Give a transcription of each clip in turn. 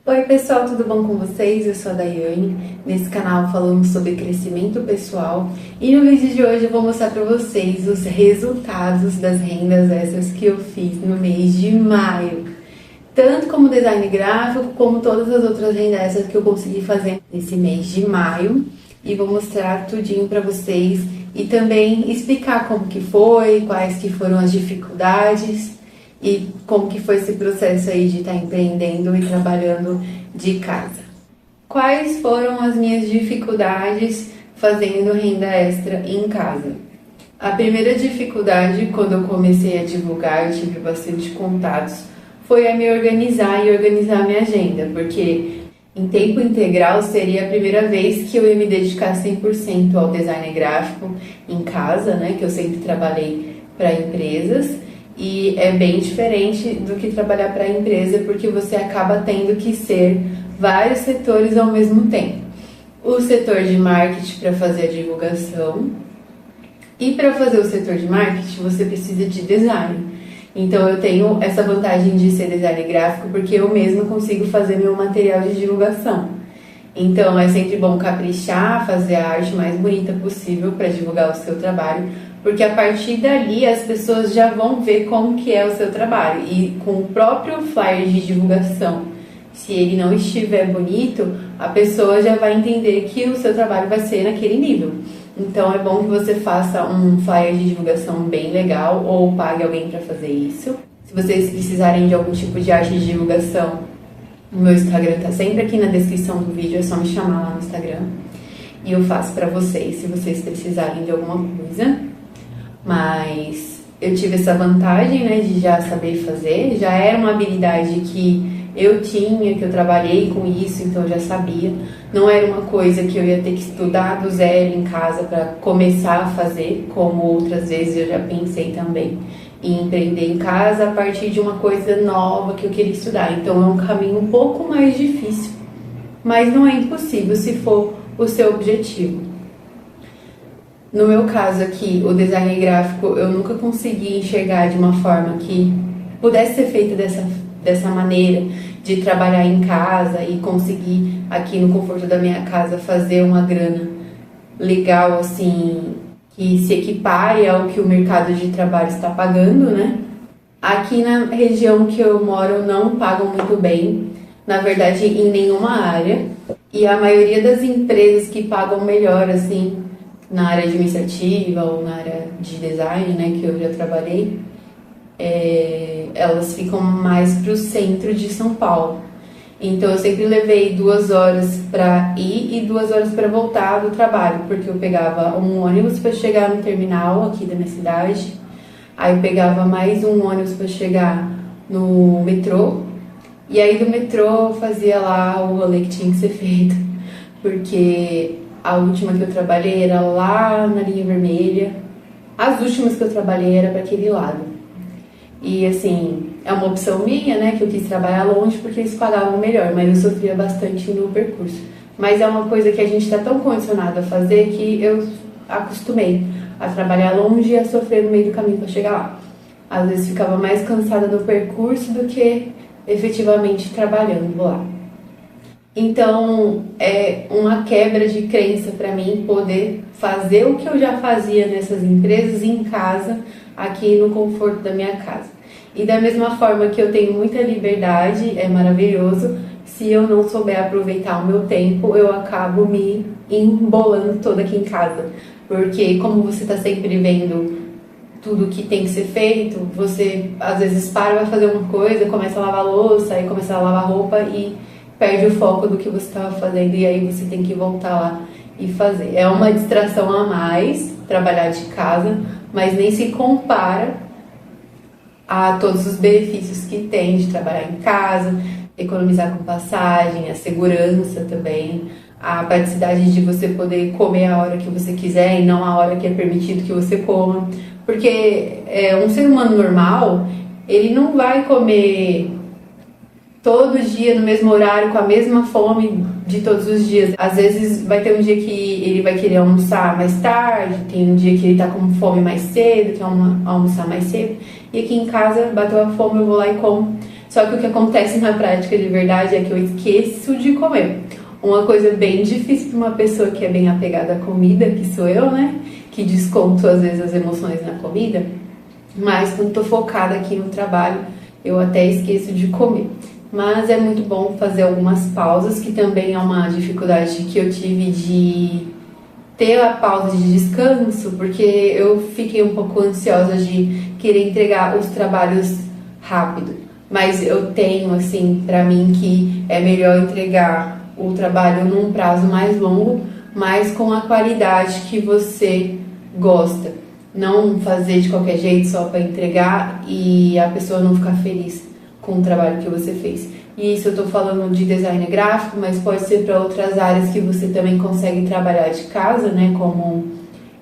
Oi pessoal, tudo bom com vocês? Eu sou a Daiane. Nesse canal falamos sobre crescimento pessoal e no vídeo de hoje eu vou mostrar para vocês os resultados das rendas extras que eu fiz no mês de maio. Tanto como design gráfico, como todas as outras rendas extras que eu consegui fazer nesse mês de maio. E vou mostrar tudinho para vocês e também explicar como que foi, quais que foram as dificuldades e como que foi esse processo aí de estar empreendendo e trabalhando de casa. Quais foram as minhas dificuldades fazendo renda extra em casa? A primeira dificuldade, quando eu comecei a divulgar, eu tive bastante contatos, foi a me organizar e organizar a minha agenda, porque em tempo integral seria a primeira vez que eu ia me dedicar 100% ao design gráfico em casa, né, que eu sempre trabalhei para empresas. E é bem diferente do que trabalhar para a empresa, porque você acaba tendo que ser vários setores ao mesmo tempo. O setor de marketing para fazer a divulgação, e para fazer o setor de marketing você precisa de design. Então eu tenho essa vantagem de ser designer gráfico porque eu mesma consigo fazer meu material de divulgação. Então é sempre bom caprichar, fazer a arte mais bonita possível para divulgar o seu trabalho, porque a partir dali as pessoas já vão ver como que é o seu trabalho. E com o próprio flyer de divulgação, se ele não estiver bonito, a pessoa já vai entender que o seu trabalho vai ser naquele nível. Então é bom que você faça um flyer de divulgação bem legal ou pague alguém para fazer isso. Se vocês precisarem de algum tipo de arte de divulgação, o meu Instagram tá sempre aqui na descrição do vídeo, é só me chamar lá no Instagram e eu faço para vocês, se vocês precisarem de alguma coisa. Mas eu tive essa vantagem, né, de já saber fazer, já era uma habilidade que eu tinha, que eu trabalhei com isso, então eu já sabia. Não era uma coisa que eu ia ter que estudar do zero em casa para começar a fazer, como outras vezes eu já pensei também em empreender em casa a partir de uma coisa nova que eu queria estudar. Então é um caminho um pouco mais difícil, mas não é impossível se for o seu objetivo. No meu caso aqui, o design gráfico, eu nunca consegui enxergar de uma forma que pudesse ser feita dessa maneira, de trabalhar em casa e conseguir aqui no conforto da minha casa fazer uma grana legal, assim, que se equipare ao que o mercado de trabalho está pagando, né? Aqui na região que eu moro não pagam muito bem, na verdade em nenhuma área, e a maioria das empresas que pagam melhor, assim, na área administrativa ou na área de design, né, que eu já trabalhei, elas ficam mais para o centro de São Paulo. Então eu sempre levei 2 horas para ir e 2 horas para voltar do trabalho, porque eu pegava um ônibus para chegar no terminal aqui da minha cidade, aí eu pegava mais um ônibus para chegar no metrô, e aí do metrô eu fazia lá o rolê que tinha que ser feito, porque a última que eu trabalhei era lá na linha vermelha. As últimas que eu trabalhei era para aquele lado. E assim, é uma opção minha, né, que eu quis trabalhar longe porque eles pagavam melhor, mas eu sofria bastante no percurso. Mas é uma coisa que a gente está tão condicionado a fazer que eu acostumei a trabalhar longe e a sofrer no meio do caminho para chegar lá. Às vezes ficava mais cansada do percurso do que efetivamente trabalhando lá. Então, é uma quebra de crença para mim poder fazer o que eu já fazia nessas empresas em casa, aqui no conforto da minha casa. E da mesma forma que eu tenho muita liberdade, é maravilhoso, se eu não souber aproveitar o meu tempo, eu acabo me embolando toda aqui em casa. Porque como você está sempre vendo tudo que tem que ser feito, você às vezes para, vai fazer uma coisa, começa a lavar louça, aí começa a lavar roupa e perde o foco do que você estava fazendo e aí você tem que voltar lá e fazer. É uma distração a mais trabalhar de casa, mas nem se compara a todos os benefícios que tem de trabalhar em casa, economizar com passagem, a segurança também, a praticidade de você poder comer a hora que você quiser e não a hora que é permitido que você coma. Porque um ser humano normal, ele não vai comer todo dia no mesmo horário, com a mesma fome de todos os dias. Às vezes vai ter um dia que ele vai querer almoçar mais tarde, tem um dia que ele tá com fome mais cedo, quer almoçar mais cedo. E aqui em casa, bateu a fome, eu vou lá e como. Só que o que acontece na prática de verdade é que eu esqueço de comer. Uma coisa bem difícil para uma pessoa que é bem apegada à comida, que sou eu, né? Que desconto às vezes as emoções na comida. Mas quando estou focada aqui no trabalho, eu até esqueço de comer. Mas é muito bom fazer algumas pausas, que também é uma dificuldade que eu tive de ter a pausa de descanso, porque eu fiquei um pouco ansiosa de querer entregar os trabalhos rápido. Mas eu tenho, assim, pra mim que é melhor entregar o trabalho num prazo mais longo, mas com a qualidade que você gosta. Não fazer de qualquer jeito só para entregar e a pessoa não ficar feliz com o trabalho que você fez. E isso eu tô falando de design gráfico, mas pode ser para outras áreas que você também consegue trabalhar de casa, né? Como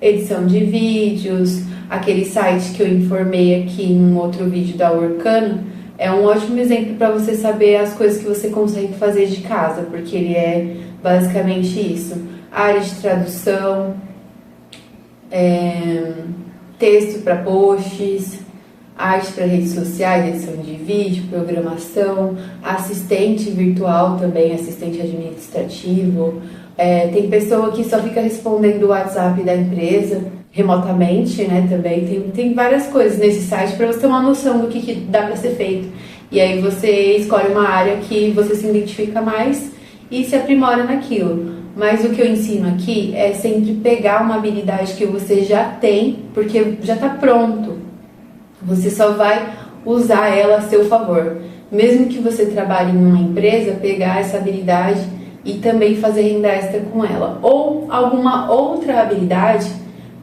edição de vídeos, aquele site que eu informei aqui em outro vídeo da Workana. É um ótimo exemplo para você saber as coisas que você consegue fazer de casa, porque ele é basicamente isso. Área de tradução, texto para posts, arte para redes sociais, edição de vídeo, programação, assistente virtual também, assistente administrativo. Tem pessoa que só fica respondendo o WhatsApp da empresa remotamente, né? Também tem várias coisas nesse site para você ter uma noção do que dá para ser feito. E aí você escolhe uma área que você se identifica mais e se aprimora naquilo. Mas o que eu ensino aqui é sempre pegar uma habilidade que você já tem, porque já está pronto. Você só vai usar ela a seu favor. Mesmo que você trabalhe em uma empresa, pegar essa habilidade e também fazer renda extra com ela. Ou alguma outra habilidade,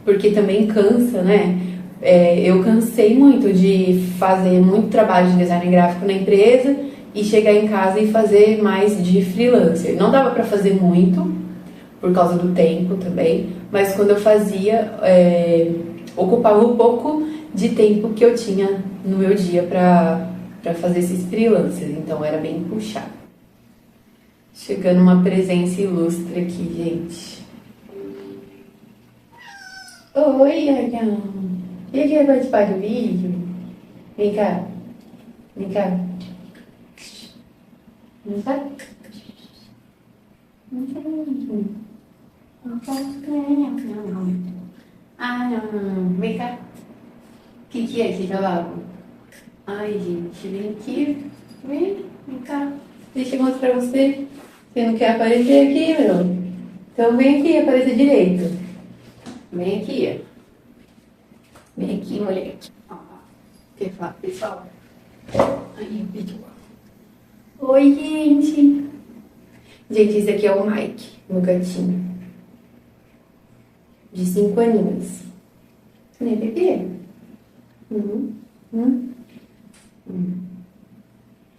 porque também cansa, né? Eu cansei muito de fazer muito trabalho de design gráfico na empresa e chegar em casa e fazer mais de freelancer. Não dava para fazer muito, por causa do tempo também, mas quando eu fazia, ocupava um pouco de tempo que eu tinha no meu dia para fazer esses freelancers, então era bem puxado. Chegando uma presença ilustre aqui, gente. Oi, Argão. E quer participar do vídeo? Vem cá. Vem cá. Vem cá. Ah, não. Vem cá. O que é esse cavalo? Ai, gente, vem aqui. Vem cá. Deixa eu mostrar pra você. Você não quer aparecer aqui, meu? Então vem aqui, apareça direito. Vem aqui, ó. Vem aqui, moleque. Quer falar, pessoal? Aí, vídeo. Oi, gente. Gente, esse aqui é o Mike, meu gatinho. De 5 aninhos. Né, bebê?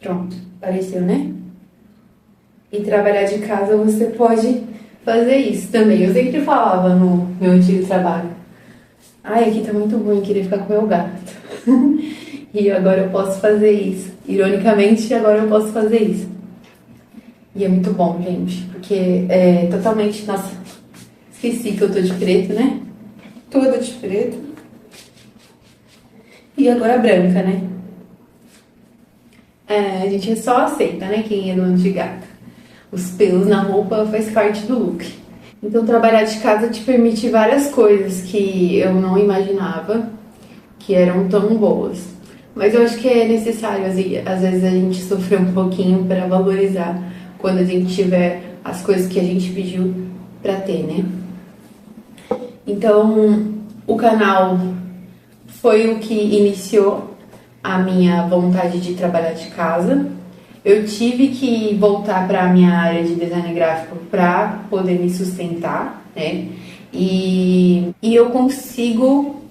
Pronto, apareceu, né? E trabalhar de casa você pode fazer isso também. Eu sempre falava no meu antigo trabalho. Ai, aqui tá muito ruim, queria ficar com o meu gato. E agora eu posso fazer isso. Ironicamente, agora eu posso fazer isso. E é muito bom, gente, porque é totalmente... Nossa, esqueci que eu tô de preto, né? Toda de preto. E agora branca, né? A gente só aceita, né? Quem é dono de gato. Os pelos na roupa faz parte do look. Então, trabalhar de casa te permite várias coisas que eu não imaginava que eram tão boas. Mas eu acho que é necessário, às vezes, a gente sofrer um pouquinho para valorizar quando a gente tiver as coisas que a gente pediu para ter, né? Então, o canal foi o que iniciou a minha vontade de trabalhar de casa. Eu tive que voltar para a minha área de design gráfico para poder me sustentar, né? E eu consigo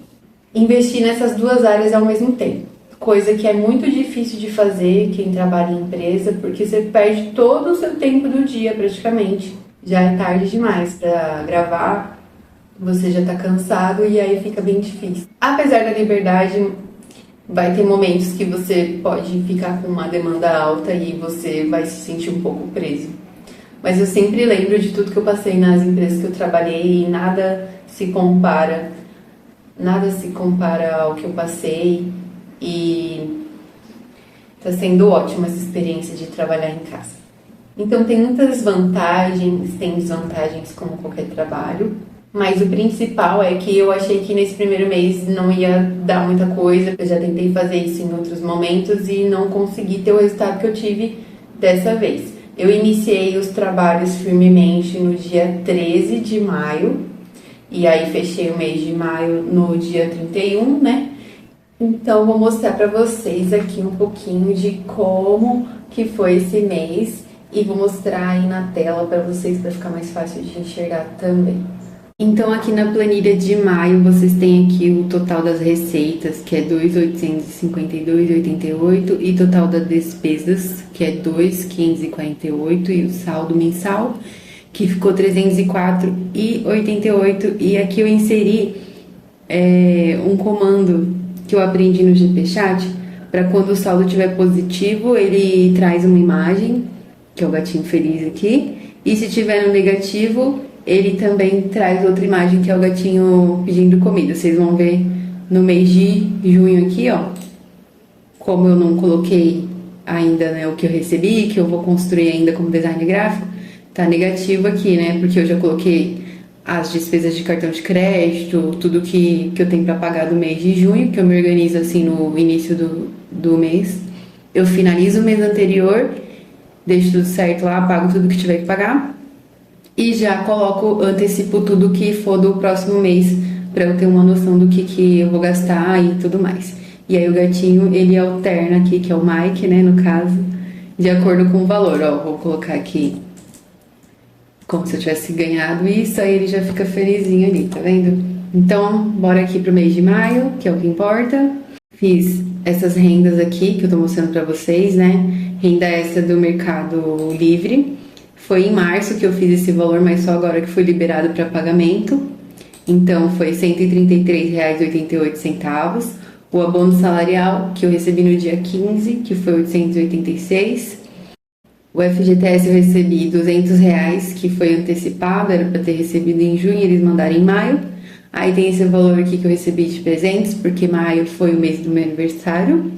investir nessas duas áreas ao mesmo tempo. Coisa que é muito difícil de fazer quem trabalha em empresa, porque você perde todo o seu tempo do dia praticamente. Já é tarde demais para gravar, você já tá cansado e aí fica bem difícil. Apesar da liberdade, vai ter momentos que você pode ficar com uma demanda alta e você vai se sentir um pouco preso. Mas eu sempre lembro de tudo que eu passei nas empresas que eu trabalhei e nada se compara ao que eu passei. E Tá sendo ótima essa experiência de trabalhar em casa. Então tem muitas vantagens, tem desvantagens como qualquer trabalho, mas o principal é que eu achei que nesse primeiro mês não ia dar muita coisa. Eu já tentei fazer isso em outros momentos e não consegui ter o resultado que eu tive dessa vez. Eu iniciei os trabalhos firmemente no dia 13 de maio e aí fechei o mês de maio no dia 31, né? Então vou mostrar para vocês aqui um pouquinho de como que foi esse mês e vou mostrar aí na tela para vocês para ficar mais fácil de enxergar também. Então aqui na planilha de maio vocês têm aqui o total das receitas, que é 2.852,88 e total das despesas, que é 2.548 e o saldo mensal, que ficou 304,88 e aqui eu inseri um comando que eu aprendi no GPchat para quando o saldo estiver positivo ele traz uma imagem, que é o gatinho feliz aqui, e se tiver no negativo ele também traz outra imagem, que é o gatinho pedindo comida. Vocês vão ver no mês de junho aqui, ó, como eu não coloquei ainda, né, o que eu recebi, que eu vou construir ainda como design gráfico, tá negativo aqui, né, porque eu já coloquei as despesas de cartão de crédito, tudo que eu tenho para pagar do mês de junho, que eu me organizo assim no início do mês. Eu finalizo o mês anterior, deixo tudo certo lá, pago tudo que tiver que pagar. E já antecipo tudo que for do próximo mês, para eu ter uma noção do que eu vou gastar e tudo mais. E aí o gatinho, ele alterna aqui, que é o Mike, né, no caso, de acordo com o valor. Ó, vou colocar aqui como se eu tivesse ganhado isso, aí ele já fica felizinho ali, tá vendo? Então, bora aqui pro mês de maio, que é o que importa. Fiz essas rendas aqui, que eu tô mostrando pra vocês, né? Renda essa do Mercado Livre. Foi em março que eu fiz esse valor, mas só agora que foi liberado para pagamento. Então, foi R$ 133,88. O abono salarial, que eu recebi no dia 15, que foi 886. O FGTS eu recebi R$ 200, que foi antecipado, era para ter recebido em junho, eles mandaram em maio. Aí tem esse valor aqui que eu recebi de presentes, porque maio foi o mês do meu aniversário.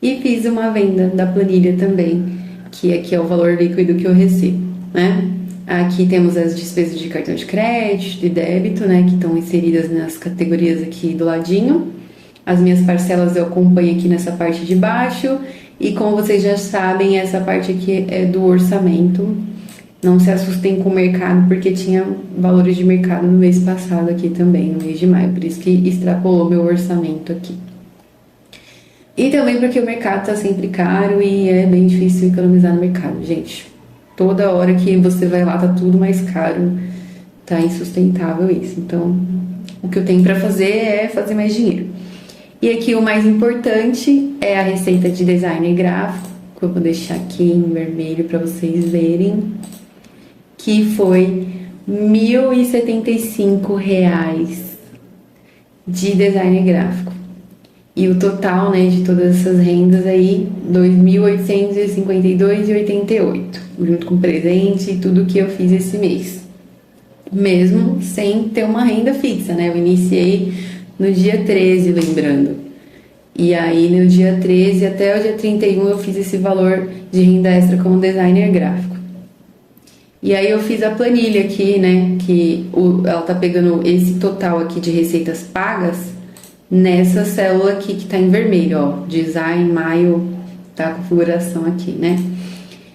E fiz uma venda da planilha também, que aqui é o valor líquido que eu recebo, né? Aqui temos as despesas de cartão de crédito, de débito, né, que estão inseridas nas categorias aqui do ladinho. As minhas parcelas eu acompanho aqui nessa parte de baixo. E como vocês já sabem, essa parte aqui é do orçamento. Não se assustem com o mercado, porque tinha valores de mercado no mês passado aqui também, no mês de maio. Por isso que extrapolou meu orçamento aqui. E também porque o mercado tá sempre caro e é bem difícil economizar no mercado, gente. Toda hora que você vai lá tá tudo mais caro, tá insustentável isso. Então, o que eu tenho pra fazer é fazer mais dinheiro. E aqui o mais importante é a receita de design gráfico, que eu vou deixar aqui em vermelho para vocês verem, que foi R$ 1.075 de design gráfico. E o total, né, de todas essas rendas aí, R$ 2.852,88, junto com presente e tudo que eu fiz esse mês. Mesmo sem ter uma renda fixa, né? Eu iniciei no dia 13, lembrando. E aí, no dia 13 até o dia 31, eu fiz esse valor de renda extra como designer gráfico. E aí, eu fiz a planilha aqui, né? Ela tá pegando esse total aqui de receitas pagas nessa célula aqui que tá em vermelho, ó. Design, maio, tá a configuração aqui, né?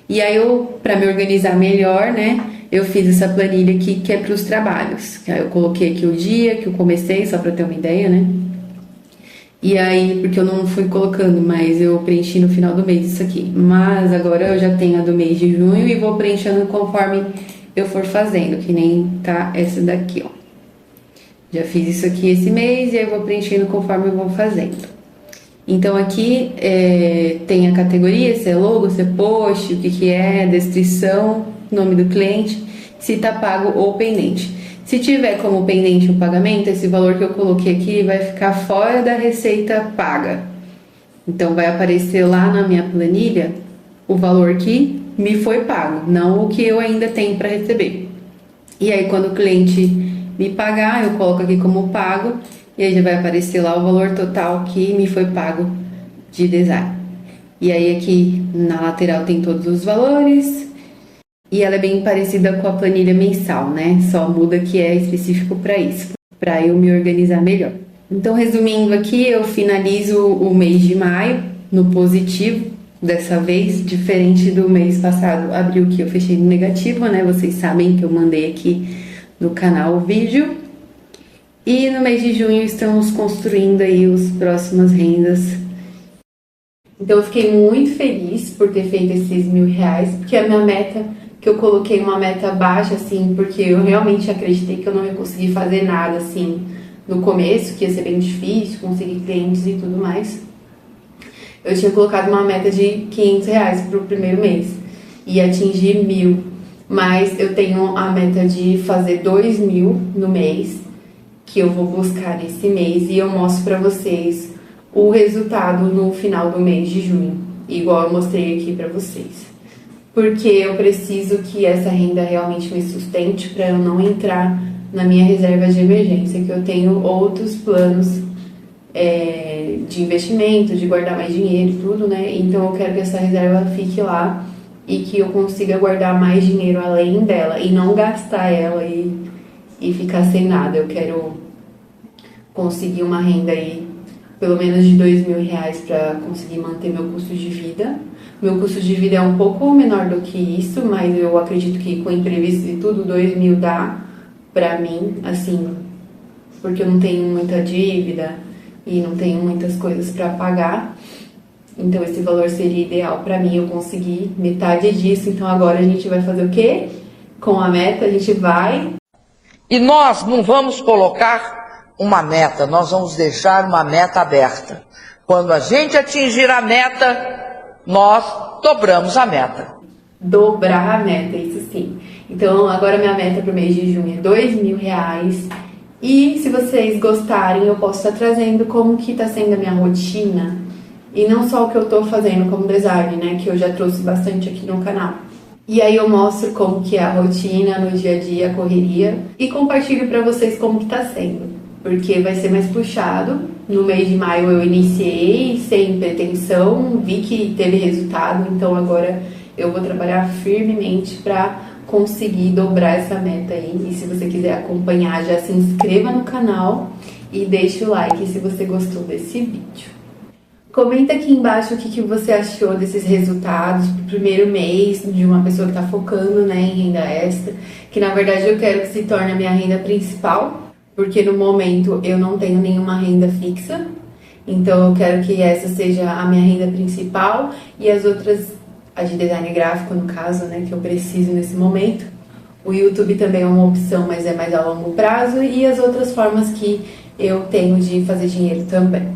E aí, pra me organizar melhor, né? Eu fiz essa planilha aqui que é para os trabalhos. Aí eu coloquei aqui o dia que eu comecei, só para ter uma ideia, né? E aí, porque eu não fui colocando, mas eu preenchi no final do mês isso aqui. Mas agora eu já tenho a do mês de junho e vou preenchendo conforme eu for fazendo, que nem tá essa daqui, ó. Já fiz isso aqui esse mês e aí eu vou preenchendo conforme eu vou fazendo. Então aqui tem a categoria, se é logo, se é post, o que é, descrição, nome do cliente, se tá pago ou pendente. Se tiver como pendente o pagamento, esse valor que eu coloquei aqui vai ficar fora da receita paga. Então vai aparecer lá na minha planilha o valor que me foi pago, não o que eu ainda tenho para receber. E aí quando o cliente me pagar, eu coloco aqui como pago e aí já vai aparecer lá o valor total que me foi pago de design. E aí aqui na lateral tem todos os valores. E ela é bem parecida com a planilha mensal, né? Só muda que é específico para isso, para eu me organizar melhor. Então, resumindo aqui, eu finalizo o mês de maio no positivo, dessa vez, diferente do mês passado, abril, que eu fechei no negativo, né? Vocês sabem que eu mandei aqui no canal o vídeo. E no mês de junho estamos construindo aí as próximas rendas. Então eu fiquei muito feliz por ter feito esses R$1.000, porque a minha meta, que eu coloquei uma meta baixa, assim, porque eu realmente acreditei que eu não ia conseguir fazer nada, assim, no começo, que ia ser bem difícil, conseguir clientes e tudo mais. Eu tinha colocado uma meta de R$500 para o primeiro mês e atingir 1.000, mas eu tenho a meta de fazer 2.000 no mês, que eu vou buscar esse mês, e eu mostro para vocês o resultado no final do mês de junho, igual eu mostrei aqui para vocês. Porque eu preciso que essa renda realmente me sustente para eu não entrar na minha reserva de emergência, que eu tenho outros planos de investimento, de guardar mais dinheiro e tudo, né? Então eu quero que essa reserva fique lá e que eu consiga guardar mais dinheiro além dela e não gastar ela e ficar sem nada. Eu quero conseguir uma renda aí, pelo menos de R$2.000 para conseguir manter meu custo de vida. Meu custo de vida é um pouco menor do que isso, mas eu acredito que com imprevisto e tudo, 2.000 dá pra mim, assim, porque eu não tenho muita dívida e não tenho muitas coisas para pagar. Então esse valor seria ideal para mim, eu conseguir metade disso. Então agora a gente vai fazer o quê? Com a meta a gente vai... E nós não vamos colocar uma meta, nós vamos deixar uma meta aberta. Quando a gente atingir a meta, nós dobramos a meta. Dobrar a meta, isso sim. Então agora minha meta para o mês de junho é R$2.000. E se vocês gostarem, eu posso estar trazendo como que está sendo a minha rotina. E não só o que eu estou fazendo como design, né? Que eu já trouxe bastante aqui no canal. E aí eu mostro como que é a rotina no dia a dia, a correria. E compartilho para vocês como que está sendo. Porque vai ser mais puxado. No mês de maio eu iniciei sem pretensão, vi que teve resultado. Então agora eu vou trabalhar firmemente para conseguir dobrar essa meta aí. E se você quiser acompanhar, já se inscreva no canal e deixe o like se você gostou desse vídeo. Comenta aqui embaixo o que você achou desses resultados pro primeiro mês de uma pessoa que está focando, né, em renda extra, que na verdade eu quero que se torne a minha renda principal, porque no momento eu não tenho nenhuma renda fixa, então eu quero que essa seja a minha renda principal e as outras, a de design gráfico no caso, né, que eu preciso nesse momento. O YouTube também é uma opção, mas é mais a longo prazo, e as outras formas que eu tenho de fazer dinheiro também.